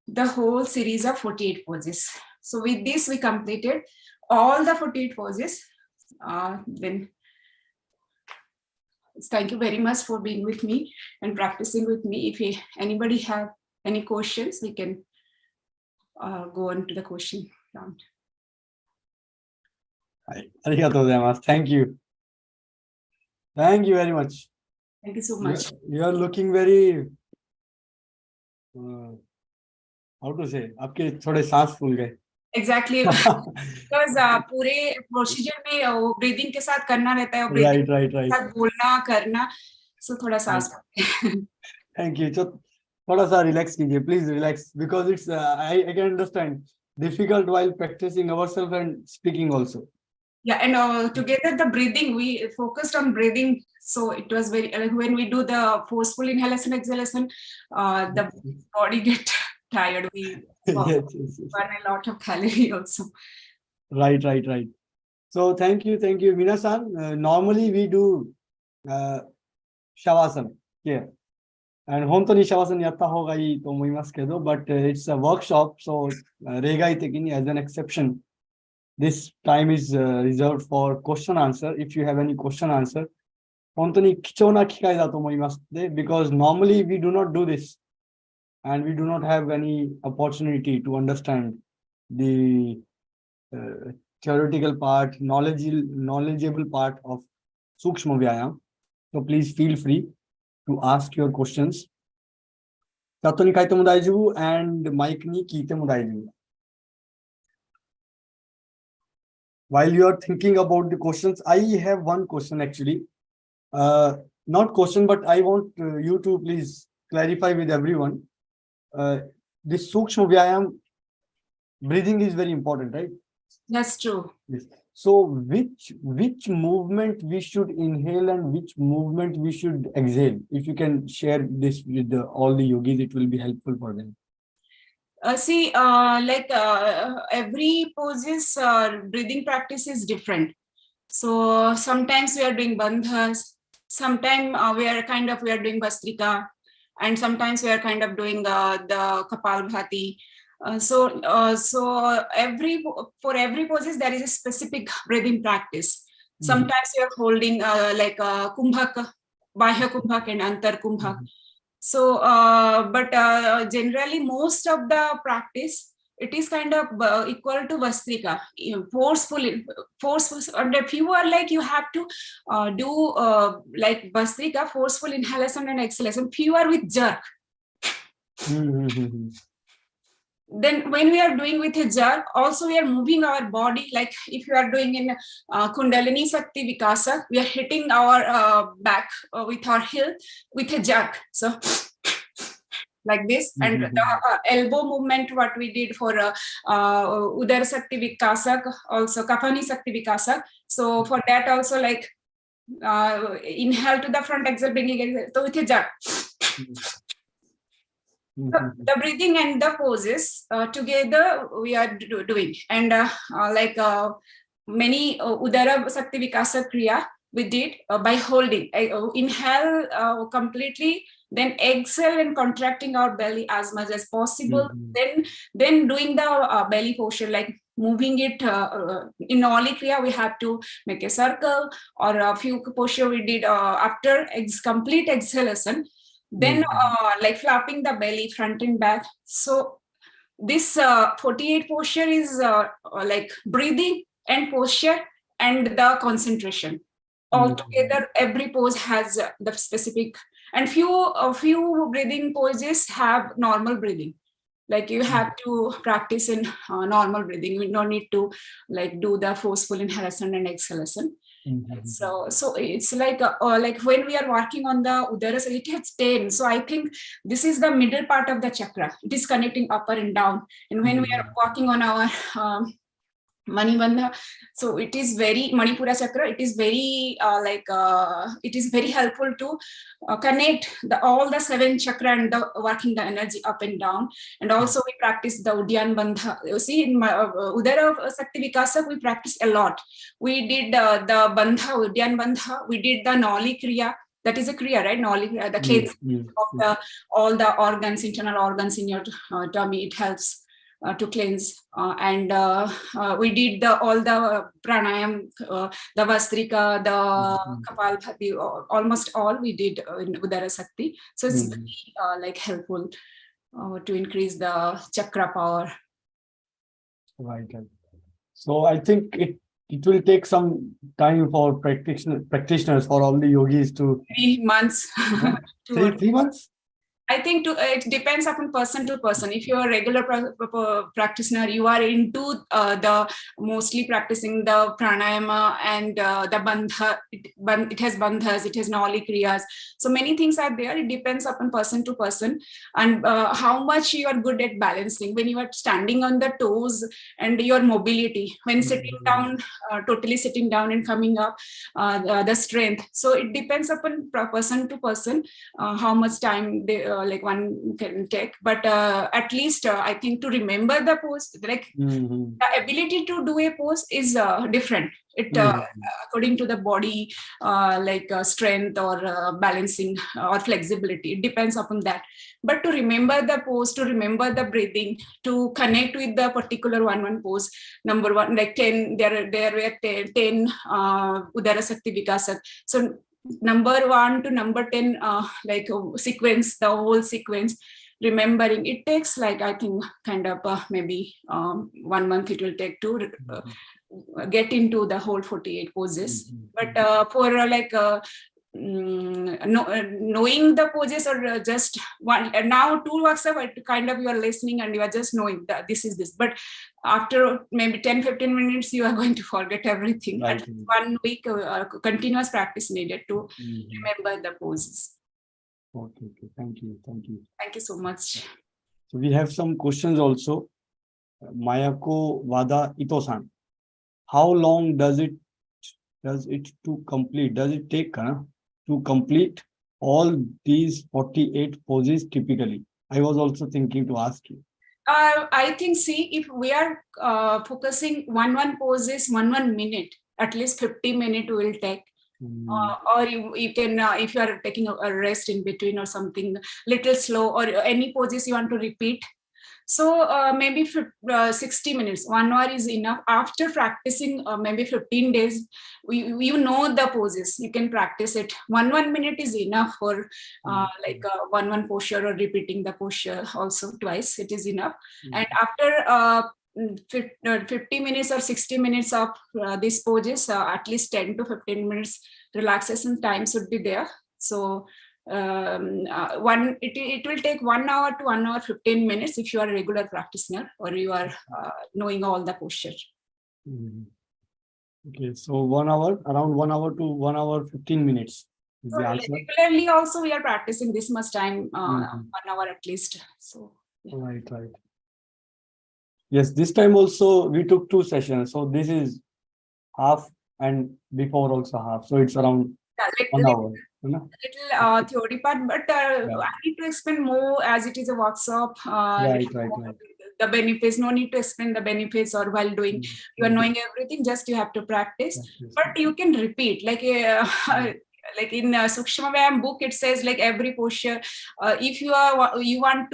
the whole series of 48 poses. So with this, we completed all the 48 poses. Then thank you very much for being with me and practicing with me. If anybody have any questions, we can go on to the question round. Thank you. Thank you very much. Thank you so much. You are looking very, how to say, आपके थोड़े सांस फूल गए. Exactly. Because पूरे procedure में breathing के साथ करना रहता है. Right. साथ बोलना करना, so थोड़ा सांस. Thank you. So थोड़ा सा relax कीजिए, please relax, because it's I can understand difficult while practicing ourselves and speaking also. Yeah, and together the breathing, we focused on breathing. So it was very, when we do the forceful inhalation, exhalation, the body get tired. We burn a lot of calorie also. Right. So thank you. Minasan, normally we do Shavasana here. And hontoni Shavasana yatta hoga ii to omoimasu kedo, but it's a workshop, so regai tekini as an exception. This time is reserved for question answer. If you have any question answer, hontoni kichona kikai da to omoimasu, because normally we do not do this, and we do not have any opportunity to understand the theoretical part, knowledgeable part of Sukhsma Vyayama. So please feel free to ask your questions. Chato ni kaite mo daijoubu and mic ni kiite mo daijoubu. While you are thinking about the questions, I have one question actually. not question, but I want you to please clarify with everyone. This Sukhsma Vyayam, breathing is very important, right? That's true. Yes. So which movement we should inhale and which movement we should exhale? If you can share this with all the yogis, it will be helpful for them. Every poses breathing practice is different. So sometimes we are doing bandhas, sometimes we are doing Bhastrika, and sometimes we are kind of doing the Kapalbhati. So for every poses there is a specific breathing practice. Sometimes we are holding Kumbhak, Bahya Kumbhak and Antar Kumbhak. So generally most of the practice, it is kind of equal to Bhastrika, forceful. And if you are like, you have to do like Bhastrika, forceful inhalation and exhalation, fewer with jerk. Then when we are doing with a jerk, also we are moving our body. Like if you are doing in Kundalini Sakti Vikasa, we are hitting our back with our heel with a jerk. So like this, and the elbow movement, what we did for Udara Sakti Vikasa, also Kapani Sakti Vikasa. So for that also, like inhale to the front, exhale, bringing it so with a jerk. The breathing and the poses together we are doing, and many Udara Sakti Vikasa Kriya we did by holding. Inhale completely, then exhale and contracting our belly as much as possible. Then doing the belly posture, like moving it in Oli Kriya, we have to make a circle, or a few posture we did after complete exhalation. Then like flapping the belly front and back. So this 48 posture is like breathing and posture and the concentration. Altogether, every pose has the specific, and few breathing poses have normal breathing. Like you have to practice in normal breathing. You don't need to like do the forceful inhalation and exhalation. So it's like when we are working on the Udara, so it has 10. So I think this is the middle part of the chakra. It is connecting upper and down. And when we are working on our Manibandha, so it is very Manipura chakra. It is very it is very helpful to connect all the 7 chakra and working the energy up and down. And also we practice the Udyan Bandha. You see, in Udara Sakti Vikasa, we practice a lot. We did the Bandha, Udyan Bandha. We did the Noli Kriya. That is a Kriya, right? Noli Kriya, the cleansing of all the organs, internal organs in your tummy. It helps to cleanse, and we did all the pranayam, the Vastrika, the Kapalbhati, almost all we did in Udara Sakti. So it's very like helpful to increase the chakra power. Right. So I think it will take some time for practitioners, for all the yogis to 3 months. 3 months. I think it depends upon person to person. If you're a regular practitioner, you are into the mostly practicing the pranayama and the bandha. It has bandhas, it has noli kriyas. So many things are there. It depends upon person to person, and how much you are good at balancing when you are standing on the toes, and your mobility when sitting down, totally sitting down and coming up, the strength. So it depends upon person to person how much time they like one can take, but at least I think to remember the pose, like the ability to do a pose is different. It according to the body strength or balancing or flexibility, it depends upon that. But to remember the pose, to remember the breathing, to connect with the particular one pose, number one, like 10, there were 10 Udara Sakti Vikasa. So number 1 to number 10 sequence, the whole sequence, remembering, it takes like I think kind of maybe 1 month it will take to get into the whole 48 poses. But for knowing the poses, or just one? Now 2 workshops, kind of you are listening and you are just knowing that this is this. But after maybe 10-15 minutes, you are going to forget everything. Right. At 1 week, continuous practice needed to remember the poses. Okay. Thank you. Thank you so much. So we have some questions also. Mayako Wada Ito-san. How long does it to complete? Does it take to complete all these 48 poses typically? I was also thinking to ask you. I think, see, if we are focusing one poses, one minute, at least 50 minutes will take. Or you can, if you are taking a rest in between or something, little slow, or any poses you want to repeat. So maybe 60 minutes, 1 hour is enough. After practicing maybe 15 days, you know the poses, you can practice it. 1 minute is enough for like one posture, or repeating the posture also twice, it is enough. And after 50 minutes or 60 minutes of these poses, at least 10 to 15 minutes relaxation time should be there. So it will take 1 hour to 1 hour 15 minutes if you are a regular practitioner, or you are knowing all the posture. Okay, so 1 hour, around 1 hour to 1 hour 15 minutes is the answer. Regularly also we are practicing this much time, 1 hour at least. So yeah. Right. Yes, this time also we took 2 sessions. So this is half, and before also half. So it's around 1 hour. Little theory part, but I need to explain more as it is a workshop. Right. The benefits, no need to explain the benefits, or while doing, you are knowing everything, just you have to practice. But you can repeat, like in Sukhsma Vyayama book, it says like every posture, if you want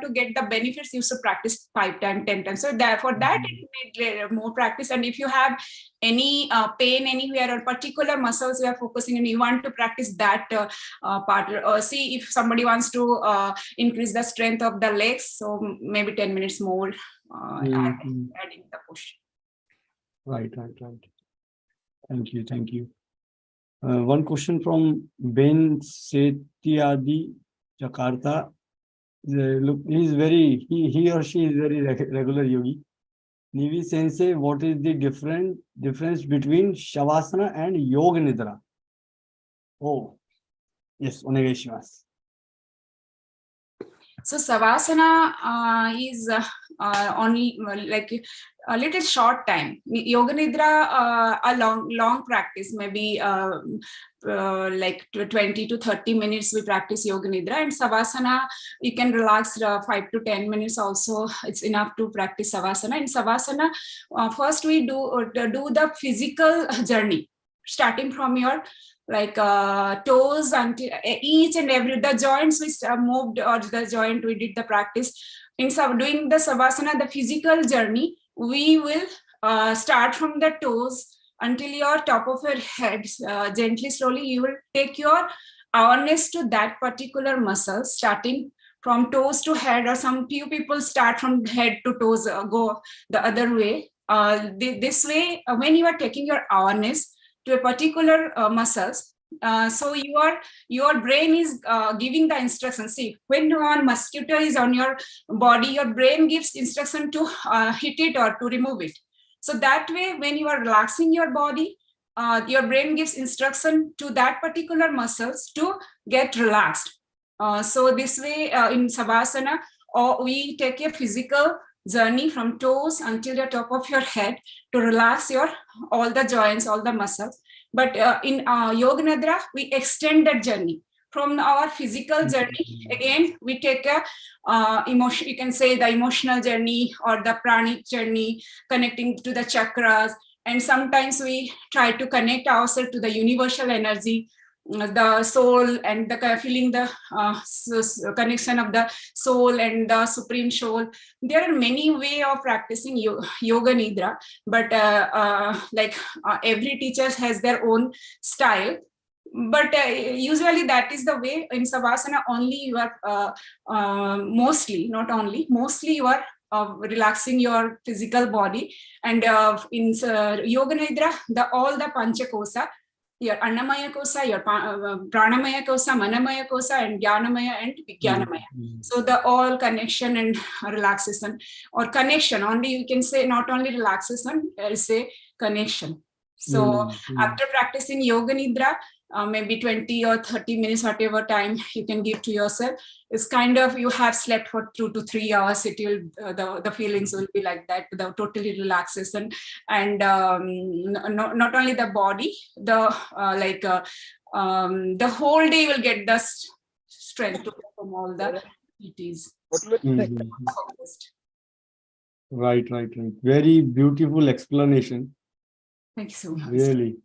to get the benefits, you should practice 5 times, 10 times. So for that it need more practice. And if you have any pain anywhere, or particular muscles you are focusing, and you want to practice that part, or see if somebody wants to increase the strength of the legs, so maybe 10 minutes more adding the posture. Right. Thank you. One question from Ben Setiadi, Jakarta. Look, he or she is very regular yogi. Nivi Sensei, what is the difference between Shavasana and Yoga Nidra? Oh, yes, onegai shimasu. So Savasana is only like a little short time. Yoga Nidra, a long practice, maybe like 20 to 30 minutes we practice Yoga Nidra. And Savasana, you can relax 5 to 10 minutes also. It's enough to practice Savasana. In Savasana, first we do the physical journey, starting from your toes until each and every, the joints we moved, or the joint we did the practice. In doing the Savasana, the physical journey, we will start from the toes until your top of your head. Gently, slowly, you will take your awareness to that particular muscle, starting from toes to head, or some few people start from head to toes, go the other way. This way, when you are taking your awareness to a particular muscles, so your brain is giving the instruction. See, when one mosquito is on your body, your brain gives instruction to hit it or to remove it. So that way, when you are relaxing your body, your brain gives instruction to that particular muscles to get relaxed. So this way, in Savasana, we take a physical journey from toes until the top of your head to relax all the joints, all the muscles. But in Yoga Nidra, we extend that journey from our physical journey. Again, we take a emotion, you can say the emotional journey or the pranic journey, connecting to the chakras. And sometimes we try to connect ourselves to the universal energy, the soul, and the feeling the connection of the soul and the supreme soul. There are many ways of practicing Yoga Nidra, but every teacher has their own style. But usually that is the way. In Savasana, only you are mostly, not only, mostly you are relaxing your physical body. And in Yoga Nidra, all the Panchakosa, your Annamaya kosa, your Pranamaya kosa, Manamaya kosa, and Jnanamaya and Vijnanamaya. So the all connection and relaxation, or connection, only you can say not only relaxation, say connection. So after practicing Yoga Nidra, maybe 20 or 30 minutes, whatever time you can give to yourself, it's kind of, you have slept for 2 to 3 hours, it will, the feelings will be like that, the totally relaxation. And not only the body, the the whole day will get the strength to perform all the activities. Right. Very beautiful explanation. Thank you so much. Really.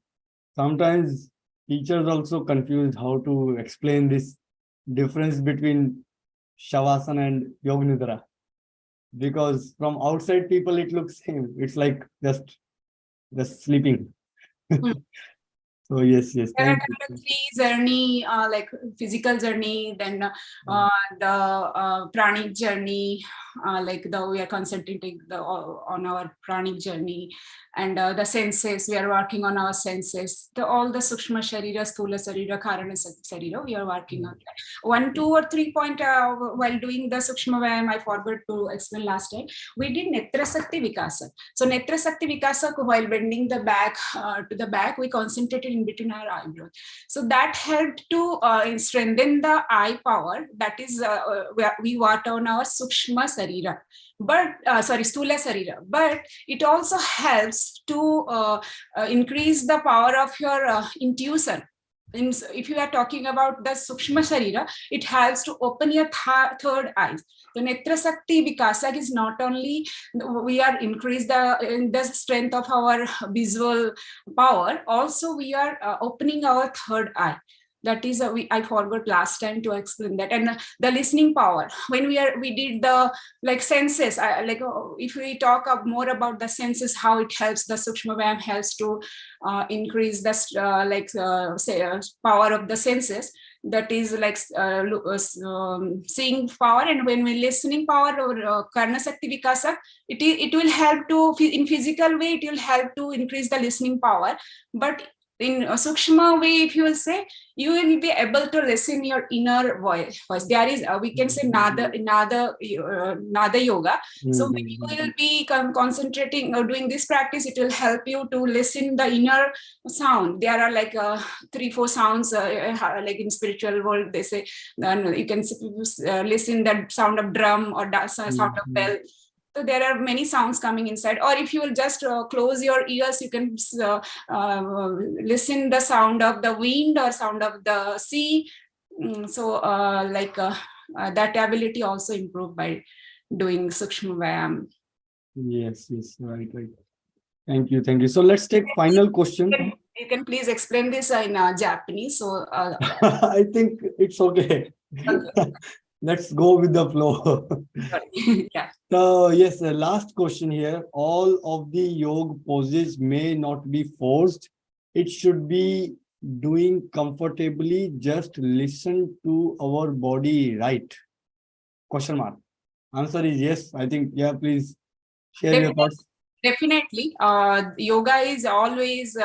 Sometimes teachers also confuse how to explain this difference between Shavasana and Yoga Nidra. Because from outside people, it looks same. It's like just sleeping. So yes. There are kind of 3 journey, like physical journey, then the pranic journey, like we are concentrating on our pranic journey, and the senses, we are working on our senses. All the Sukshma Sharira, Sthula Sharira, Karana Sharira, we are working on that. 1, 2, or 3 point while doing the Sukshma Vyayama, I forgot to explain last time. We did Netra Sakti Vikasa. So Netra Sakti Vikasa, while bending the back to the back, we concentrated in between our eyebrows. So that helped to strengthen the eye power. That is, we worked on our Sukshma Sharira. But Sthula Sarira, but it also helps to increase the power of your intuition. If you are talking about the Sukshma Sharira, it helps to open your third eye. The Netra Sakti Vikasa is not only we are increase the strength of our visual power, also we are opening our third eye. That is, I forgot last time to explain that. And the listening power, when we did the senses, if we talk more about the senses, how it helps, the Sukshma Vyayama helps to increase the power of the senses. That is seeing power, and when we listening power or Karna Sakti Vikasa, it will help to, in physical way, it will help to increase the listening power. But in a Sukshma way, if you will say, you will be able to listen your inner voice. There is, we can say, Nada Yoga. So when you will be concentrating or doing this practice, it will help you to listen the inner sound. There are 3-4 sounds, like in spiritual world, they say, you can listen the sound of drum or the sound of bell. So there are many sounds coming inside, or if you will just close your ears, you can listen the sound of the wind or sound of the sea. So that ability also improved by doing Sukshma Vyayama. Yes, right. Thank you. So let's take final question. You can please explain this in Japanese. So I think it's okay. Let's go with the flow. Yeah. So yes, the last question here. All of the yoga poses may not be forced. It should be doing comfortably. Just listen to our body, right? Question mark. Answer is yes. I think, yeah, please share your thoughts. Definitely. Yoga is always,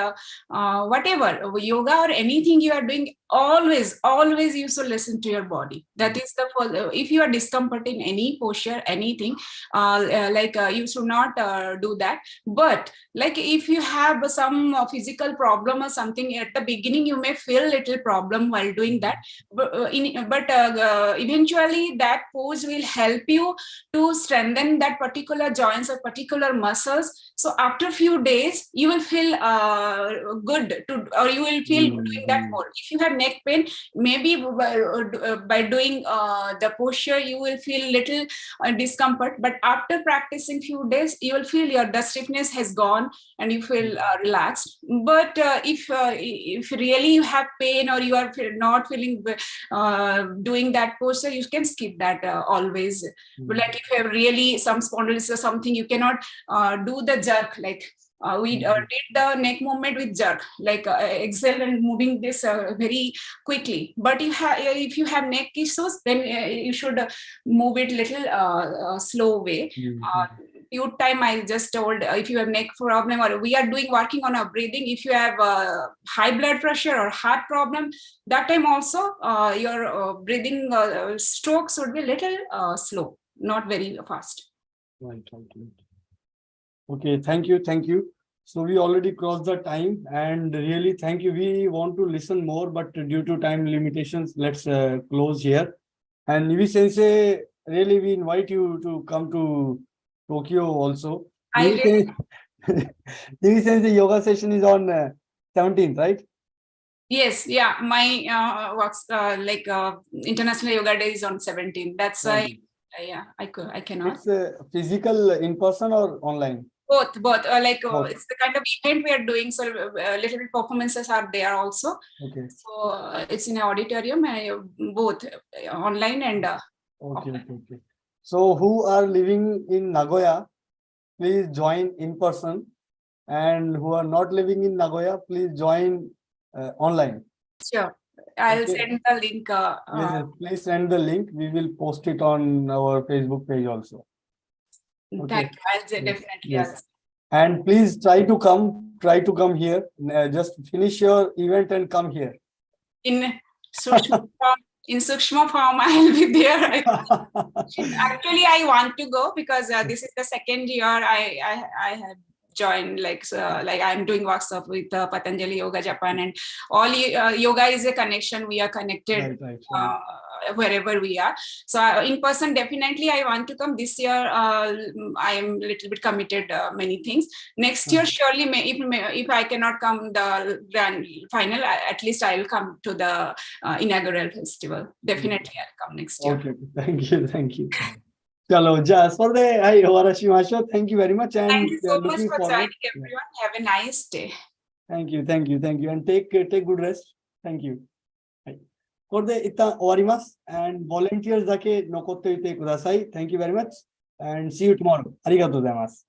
whatever, yoga or anything you are doing, always you should listen to your body. That is if you are discomfort in any posture, anything, you should not do that. But if you have some physical problem or something, at the beginning you may feel little problem while doing that. But eventually that pose will help you to strengthen that particular joints or particular muscles. So after a few days, you will feel good or you will feel doing that more. If you have neck pain, maybe by doing the posture, you will feel little discomfort. But after practicing few days, you will feel the stiffness has gone and you feel relaxed. But if really you have pain or you are not feeling doing that posture, you can skip that always. But if you have really some spondylosis or something, you cannot do the jerk, we did the neck movement with jerk, like exhale and moving this very quickly. But if you have neck issues, then you should move it little slow way. Few time I just told, if you have neck problem, or we are working on our breathing. If you have high blood pressure or heart problem, that time also your breathing strokes would be little slow, not very fast. Right. Okay, thank you. So we already crossed the time, and really thank you. We want to listen more, but due to time limitations, let's close here. And Nivi Sensei, really we invite you to come to Tokyo also. Nivi Sensei yoga session is on 17th, right? Yes, yeah. My works International Yoga Day is on 17th. That's why, I cannot. It's physical, in person or online? Both. Both. It's the kind of event we are doing, so little bit performances are there also. Okay. So it's in an auditorium, both online and Okay. So who are living in Nagoya, please join in person, and who are not living in Nagoya, please join online. Sure. I'll send the link. Yes, please send the link. We will post it on our Facebook page also. Thank you. I'll definitely. Yes. And please try to come here. Just finish your event and come here. In Sukhsma form, I'll be there. Actually, I want to go because this is the second year I have joined. I'm doing workshop with Patanjali Yoga Japan, and all yoga is a connection. We are connected. Right. Wherever we are. So in person, definitely I want to come. This year, I am a little bit committed many things. Next year, surely, if I cannot come the grand final, at least I will come to the inaugural festival. Definitely I'll come next year. Okay, thank you. Chalo, just for the thank you very much. And thank you so much for joining, everyone. Have a nice day. Thank you. And take good rest. Thank you. これで一旦終わります。And volunteers だけ残っておいてください。Thank you very much. And see you tomorrow. ありがとうございます。